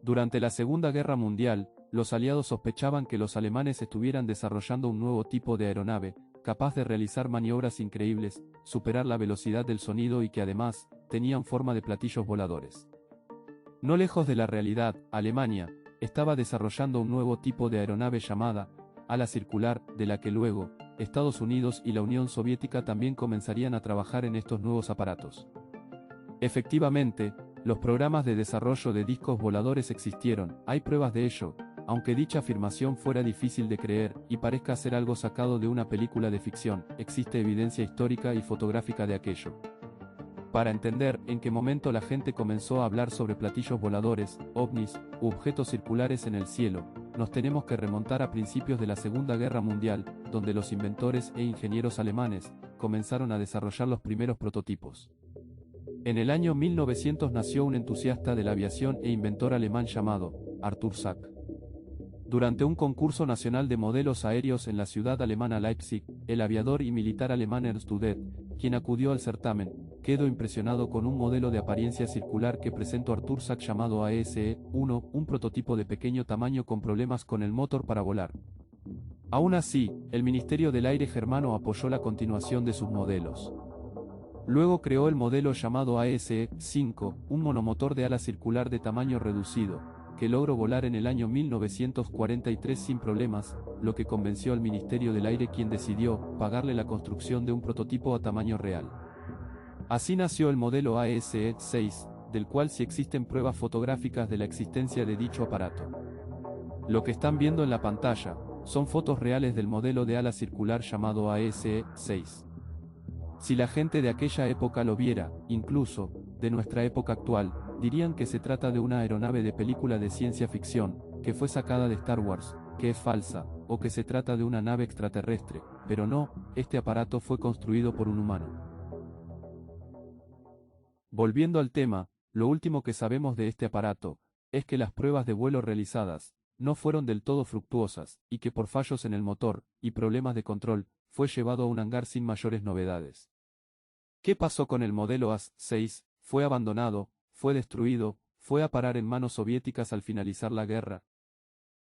Durante la Segunda Guerra Mundial, los aliados sospechaban que los alemanes estuvieran desarrollando un nuevo tipo de aeronave, capaz de realizar maniobras increíbles, superar la velocidad del sonido y que además, tenían forma de platillos voladores. No lejos de la realidad, Alemania estaba desarrollando un nuevo tipo de aeronave llamada ala circular, de la que luego, Estados Unidos y la Unión Soviética también comenzarían a trabajar en estos nuevos aparatos. Efectivamente, los programas de desarrollo de discos voladores existieron, hay pruebas de ello, aunque dicha afirmación fuera difícil de creer y parezca ser algo sacado de una película de ficción, existe evidencia histórica y fotográfica de aquello. Para entender en qué momento la gente comenzó a hablar sobre platillos voladores, ovnis, u objetos circulares en el cielo, nos tenemos que remontar a principios de la Segunda Guerra Mundial, donde los inventores e ingenieros alemanes comenzaron a desarrollar los primeros prototipos. En el año 1900 nació un entusiasta de la aviación e inventor alemán llamado Arthur Sack. Durante un concurso nacional de modelos aéreos en la ciudad alemana Leipzig, el aviador y militar alemán Ernst Udet, quien acudió al certamen, quedó impresionado con un modelo de apariencia circular que presentó Arthur Sack llamado ASE-1, un prototipo de pequeño tamaño con problemas con el motor para volar. Aún así, el Ministerio del Aire germano apoyó la continuación de sus modelos. Luego creó el modelo llamado ASE-5, un monomotor de ala circular de tamaño reducido, que logró volar en el año 1943 sin problemas, lo que convenció al Ministerio del Aire, quien decidió pagarle la construcción de un prototipo a tamaño real. Así nació el modelo ASE-6, del cual sí existen pruebas fotográficas de la existencia de dicho aparato. Lo que están viendo en la pantalla son fotos reales del modelo de ala circular llamado ASE-6. Si la gente de aquella época lo viera, incluso de nuestra época actual, dirían que se trata de una aeronave de película de ciencia ficción, que fue sacada de Star Wars, que es falsa, o que se trata de una nave extraterrestre, pero no, este aparato fue construido por un humano. Volviendo al tema, lo último que sabemos de este aparato, es que las pruebas de vuelo realizadas, no fueron del todo fructuosas, y que por fallos en el motor, y problemas de control, fue llevado a un hangar sin mayores novedades. ¿Qué pasó con el modelo AS-6? ¿Fue abandonado? ¿Fue destruido? ¿Fue a parar en manos soviéticas al finalizar la guerra?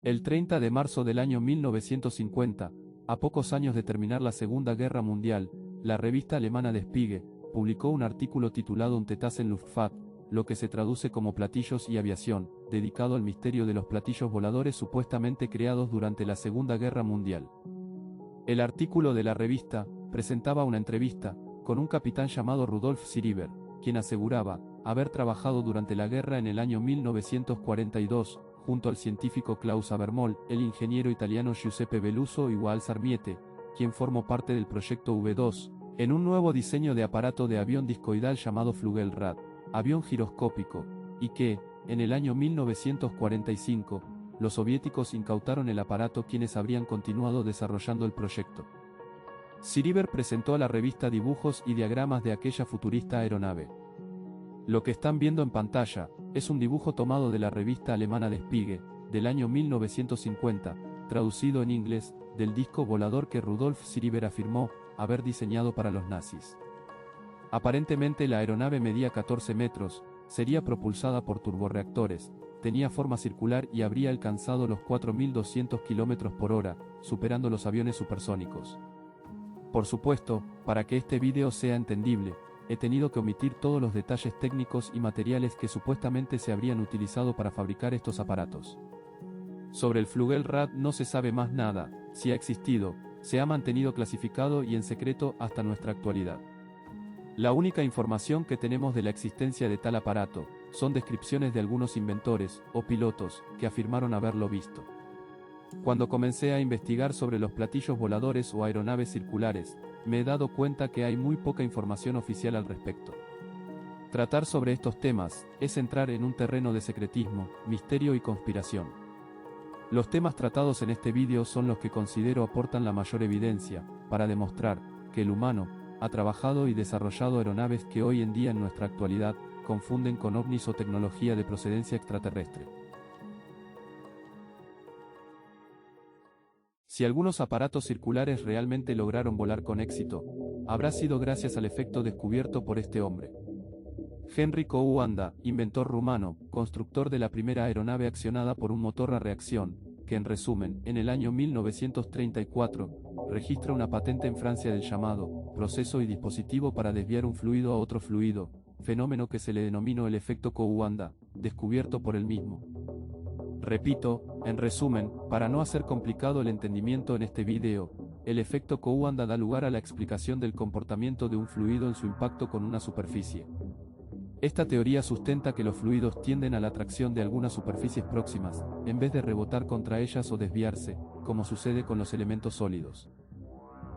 El 30 de marzo del año 1950, a pocos años de terminar la Segunda Guerra Mundial, la revista alemana Der Spiegel publicó un artículo titulado Untertassen Luftfahrt, lo que se traduce como platillos y aviación, dedicado al misterio de los platillos voladores supuestamente creados durante la Segunda Guerra Mundial. El artículo de la revista presentaba una entrevista con un capitán llamado Rudolf Schirriber, quien aseguraba haber trabajado durante la guerra en el año 1942, junto al científico Klaus Abermol, el ingeniero italiano Giuseppe Veluso y Waal Sarmiete, quien formó parte del proyecto V2, en un nuevo diseño de aparato de avión discoidal llamado Flügelrad, avión giroscópico, y que, en el año 1945, los soviéticos incautaron el aparato, quienes habrían continuado desarrollando el proyecto. Schirriber presentó a la revista dibujos y diagramas de aquella futurista aeronave. Lo que están viendo en pantalla es un dibujo tomado de la revista alemana Der Spiegel, del año 1950, traducido en inglés, del disco volador que Rudolf Schirriber afirmó haber diseñado para los nazis. Aparentemente la aeronave medía 14 metros, sería propulsada por turborreactores, tenía forma circular y habría alcanzado los 4.200 km por hora, superando los aviones supersónicos. Por supuesto, para que este vídeo sea entendible, he tenido que omitir todos los detalles técnicos y materiales que supuestamente se habrían utilizado para fabricar estos aparatos. Sobre el Flügelrad no se sabe más nada, si ha existido, se ha mantenido clasificado y en secreto hasta nuestra actualidad. La única información que tenemos de la existencia de tal aparato, son descripciones de algunos inventores, o pilotos, que afirmaron haberlo visto. Cuando comencé a investigar sobre los platillos voladores o aeronaves circulares, me he dado cuenta que hay muy poca información oficial al respecto. Tratar sobre estos temas, es entrar en un terreno de secretismo, misterio y conspiración. Los temas tratados en este vídeo son los que considero aportan la mayor evidencia, para demostrar, que el humano, ha trabajado y desarrollado aeronaves que hoy en día en nuestra actualidad, confunden con ovnis o tecnología de procedencia extraterrestre. Si algunos aparatos circulares realmente lograron volar con éxito, habrá sido gracias al efecto descubierto por este hombre. Henry Coanda, inventor rumano, constructor de la primera aeronave accionada por un motor a reacción, que en resumen, en el año 1934, registra una patente en Francia del llamado proceso y dispositivo para desviar un fluido a otro fluido, fenómeno que se le denominó el efecto Coanda, descubierto por él mismo. Repito, en resumen, para no hacer complicado el entendimiento en este video, el efecto Coanda da lugar a la explicación del comportamiento de un fluido en su impacto con una superficie. Esta teoría sustenta que los fluidos tienden a la atracción de algunas superficies próximas, en vez de rebotar contra ellas o desviarse, como sucede con los elementos sólidos.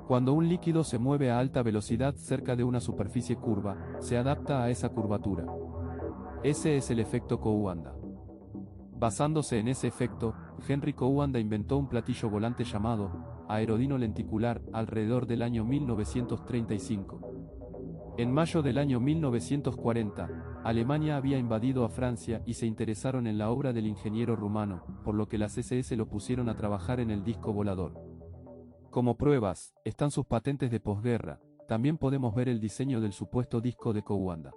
Cuando un líquido se mueve a alta velocidad cerca de una superficie curva, se adapta a esa curvatura. Ese es el efecto Coanda. Basándose en ese efecto, Henry Coanda inventó un platillo volante llamado aerodino lenticular alrededor del año 1935. En mayo del año 1940, Alemania había invadido a Francia y se interesaron en la obra del ingeniero rumano, por lo que las SS lo pusieron a trabajar en el disco volador. Como pruebas, están sus patentes de posguerra. También podemos ver el diseño del supuesto disco de Coanda.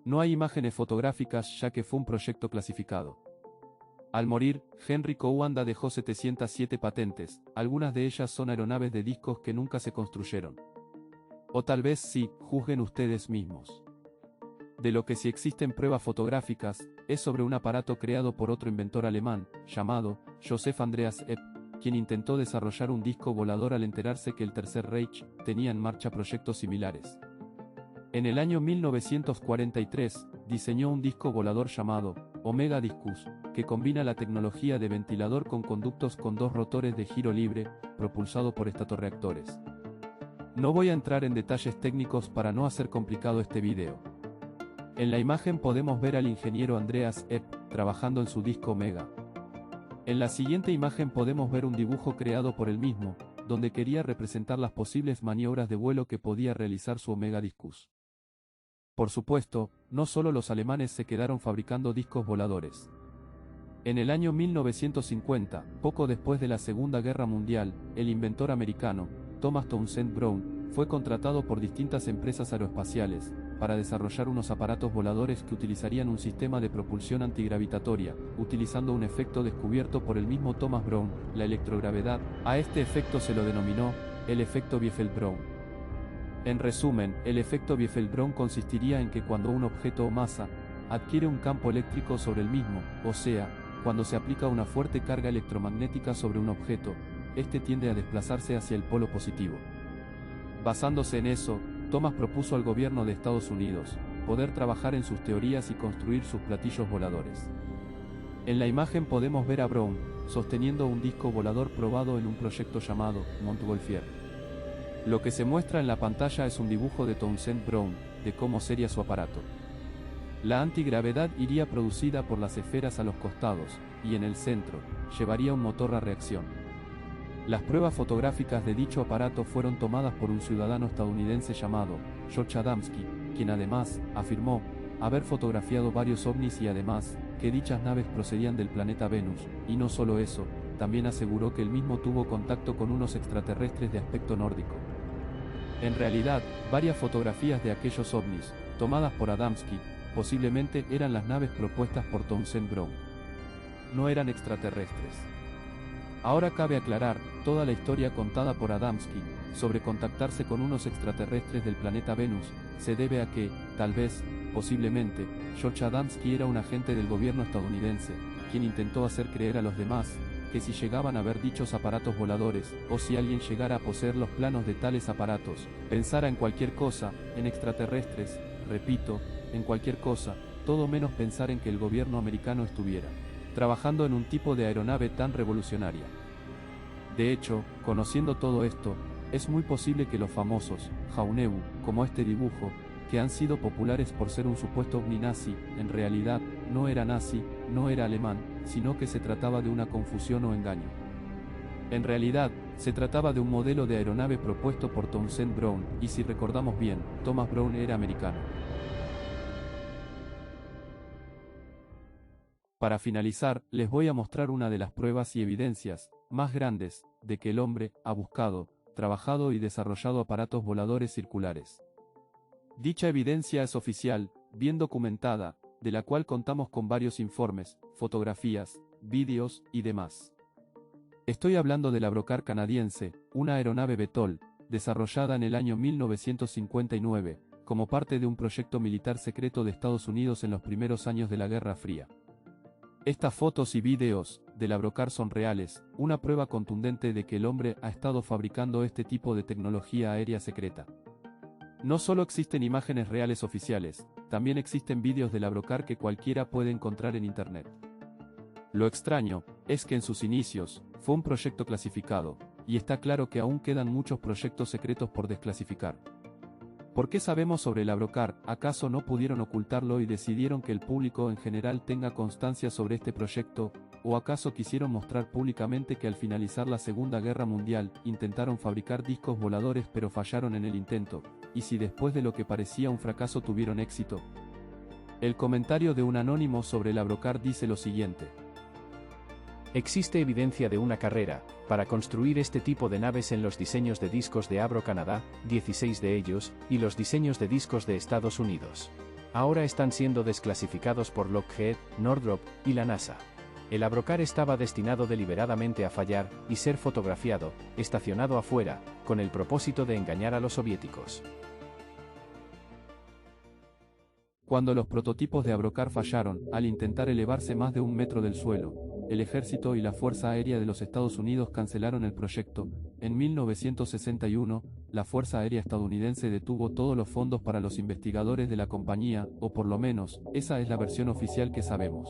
No hay imágenes fotográficas ya que fue un proyecto clasificado. Al morir, Henry Coanda dejó 707 patentes, algunas de ellas son aeronaves de discos que nunca se construyeron. O tal vez sí, juzguen ustedes mismos. De lo que sí existen pruebas fotográficas, es sobre un aparato creado por otro inventor alemán, llamado Joseph Andreas Epp, quien intentó desarrollar un disco volador al enterarse que el Tercer Reich tenía en marcha proyectos similares. En el año 1943, diseñó un disco volador llamado Omega Discus, que combina la tecnología de ventilador con conductos con dos rotores de giro libre, propulsado por estatorreactores. No voy a entrar en detalles técnicos para no hacer complicado este video. En la imagen podemos ver al ingeniero Andreas Epp, trabajando en su disco Omega. En la siguiente imagen podemos ver un dibujo creado por él mismo, donde quería representar las posibles maniobras de vuelo que podía realizar su Omega Discus. Por supuesto, no solo los alemanes se quedaron fabricando discos voladores. En el año 1950, poco después de la Segunda Guerra Mundial, el inventor americano, Thomas Townsend Brown, fue contratado por distintas empresas aeroespaciales, para desarrollar unos aparatos voladores que utilizarían un sistema de propulsión antigravitatoria, utilizando un efecto descubierto por el mismo Thomas Brown, la electrogravedad. A este efecto se lo denominó el efecto Biefeld-Brown. En resumen, el efecto Biefeld-Brown consistiría en que cuando un objeto o masa adquiere un campo eléctrico sobre el mismo, o sea, cuando se aplica una fuerte carga electromagnética sobre un objeto, este tiende a desplazarse hacia el polo positivo. Basándose en eso, Thomas propuso al gobierno de Estados Unidos poder trabajar en sus teorías y construir sus platillos voladores. En la imagen podemos ver a Brown sosteniendo un disco volador probado en un proyecto llamado Montgolfier. Lo que se muestra en la pantalla es un dibujo de Townsend Brown de cómo sería su aparato. La antigravedad iría producida por las esferas a los costados, y en el centro, llevaría un motor a reacción. Las pruebas fotográficas de dicho aparato fueron tomadas por un ciudadano estadounidense llamado George Adamski, quien además afirmó haber fotografiado varios ovnis y además que dichas naves procedían del planeta Venus, y no solo eso, también aseguró que él mismo tuvo contacto con unos extraterrestres de aspecto nórdico. En realidad, varias fotografías de aquellos ovnis, tomadas por Adamski, posiblemente eran las naves propuestas por Townsend Brown. No eran extraterrestres. Ahora cabe aclarar, toda la historia contada por Adamski, sobre contactarse con unos extraterrestres del planeta Venus, se debe a que, tal vez, posiblemente, George Adamski era un agente del gobierno estadounidense, quien intentó hacer creer a los demás, que si llegaban a ver dichos aparatos voladores, o si alguien llegara a poseer los planos de tales aparatos, pensara en cualquier cosa, en extraterrestres, repito, en cualquier cosa, todo menos pensar en que el gobierno americano estuviera trabajando en un tipo de aeronave tan revolucionaria. De hecho, conociendo todo esto, es muy posible que los famosos Jaunebu, como este dibujo, que han sido populares por ser un supuesto ovni nazi, en realidad, no era nazi, no era alemán, sino que se trataba de una confusión o engaño. En realidad, se trataba de un modelo de aeronave propuesto por Townsend Brown, y si recordamos bien, Thomas Brown era americano. Para finalizar, les voy a mostrar una de las pruebas y evidencias más grandes de que el hombre ha buscado, trabajado y desarrollado aparatos voladores circulares. Dicha evidencia es oficial, bien documentada, de la cual contamos con varios informes, fotografías, vídeos y demás. Estoy hablando del Abrocar canadiense, una aeronave VTOL, desarrollada en el año 1959, como parte de un proyecto militar secreto de Estados Unidos en los primeros años de la Guerra Fría. Estas fotos y vídeos del Abrocar son reales, una prueba contundente de que el hombre ha estado fabricando este tipo de tecnología aérea secreta. No solo existen imágenes reales oficiales, también existen vídeos del Abrocar que cualquiera puede encontrar en Internet. Lo extraño es que en sus inicios fue un proyecto clasificado, y está claro que aún quedan muchos proyectos secretos por desclasificar. ¿Por qué sabemos sobre el Abrocar? ¿Acaso no pudieron ocultarlo y decidieron que el público en general tenga constancia sobre este proyecto? ¿O acaso quisieron mostrar públicamente que al finalizar la Segunda Guerra Mundial, intentaron fabricar discos voladores pero fallaron en el intento? ¿Y si después de lo que parecía un fracaso tuvieron éxito? El comentario de un anónimo sobre el Abrocar dice lo siguiente. Existe evidencia de una carrera para construir este tipo de naves en los diseños de discos de Avro Canadá, 16 de ellos, y los diseños de discos de Estados Unidos. Ahora están siendo desclasificados por Lockheed, Northrop y la NASA. El Abrocar estaba destinado deliberadamente a fallar y ser fotografiado, estacionado afuera, con el propósito de engañar a los soviéticos. Cuando los prototipos de Abrocar fallaron, al intentar elevarse más de 1 metro del suelo, el ejército y la Fuerza Aérea de los Estados Unidos cancelaron el proyecto. En 1961, la Fuerza Aérea estadounidense detuvo todos los fondos para los investigadores de la compañía, o por lo menos, esa es la versión oficial que sabemos.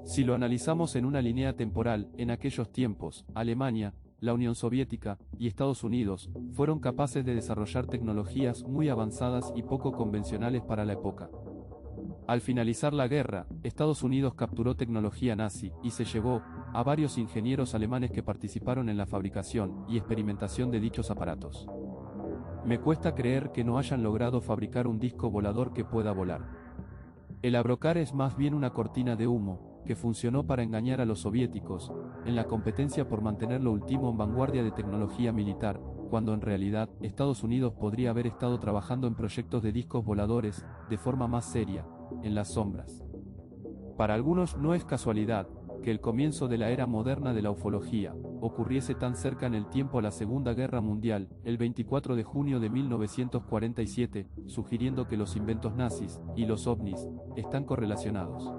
Si lo analizamos en una línea temporal, en aquellos tiempos, Alemania, la Unión Soviética y Estados Unidos fueron capaces de desarrollar tecnologías muy avanzadas y poco convencionales para la época. Al finalizar la guerra, Estados Unidos capturó tecnología nazi y se llevó a varios ingenieros alemanes que participaron en la fabricación y experimentación de dichos aparatos. Me cuesta creer que no hayan logrado fabricar un disco volador que pueda volar. El Abrocar es más bien una cortina de humo, que funcionó para engañar a los soviéticos, en la competencia por mantener lo último en vanguardia de tecnología militar, cuando en realidad Estados Unidos podría haber estado trabajando en proyectos de discos voladores, de forma más seria, en las sombras. Para algunos no es casualidad que el comienzo de la era moderna de la ufología ocurriese tan cerca en el tiempo a la Segunda Guerra Mundial, el 24 de junio de 1947, sugiriendo que los inventos nazis y los ovnis están correlacionados.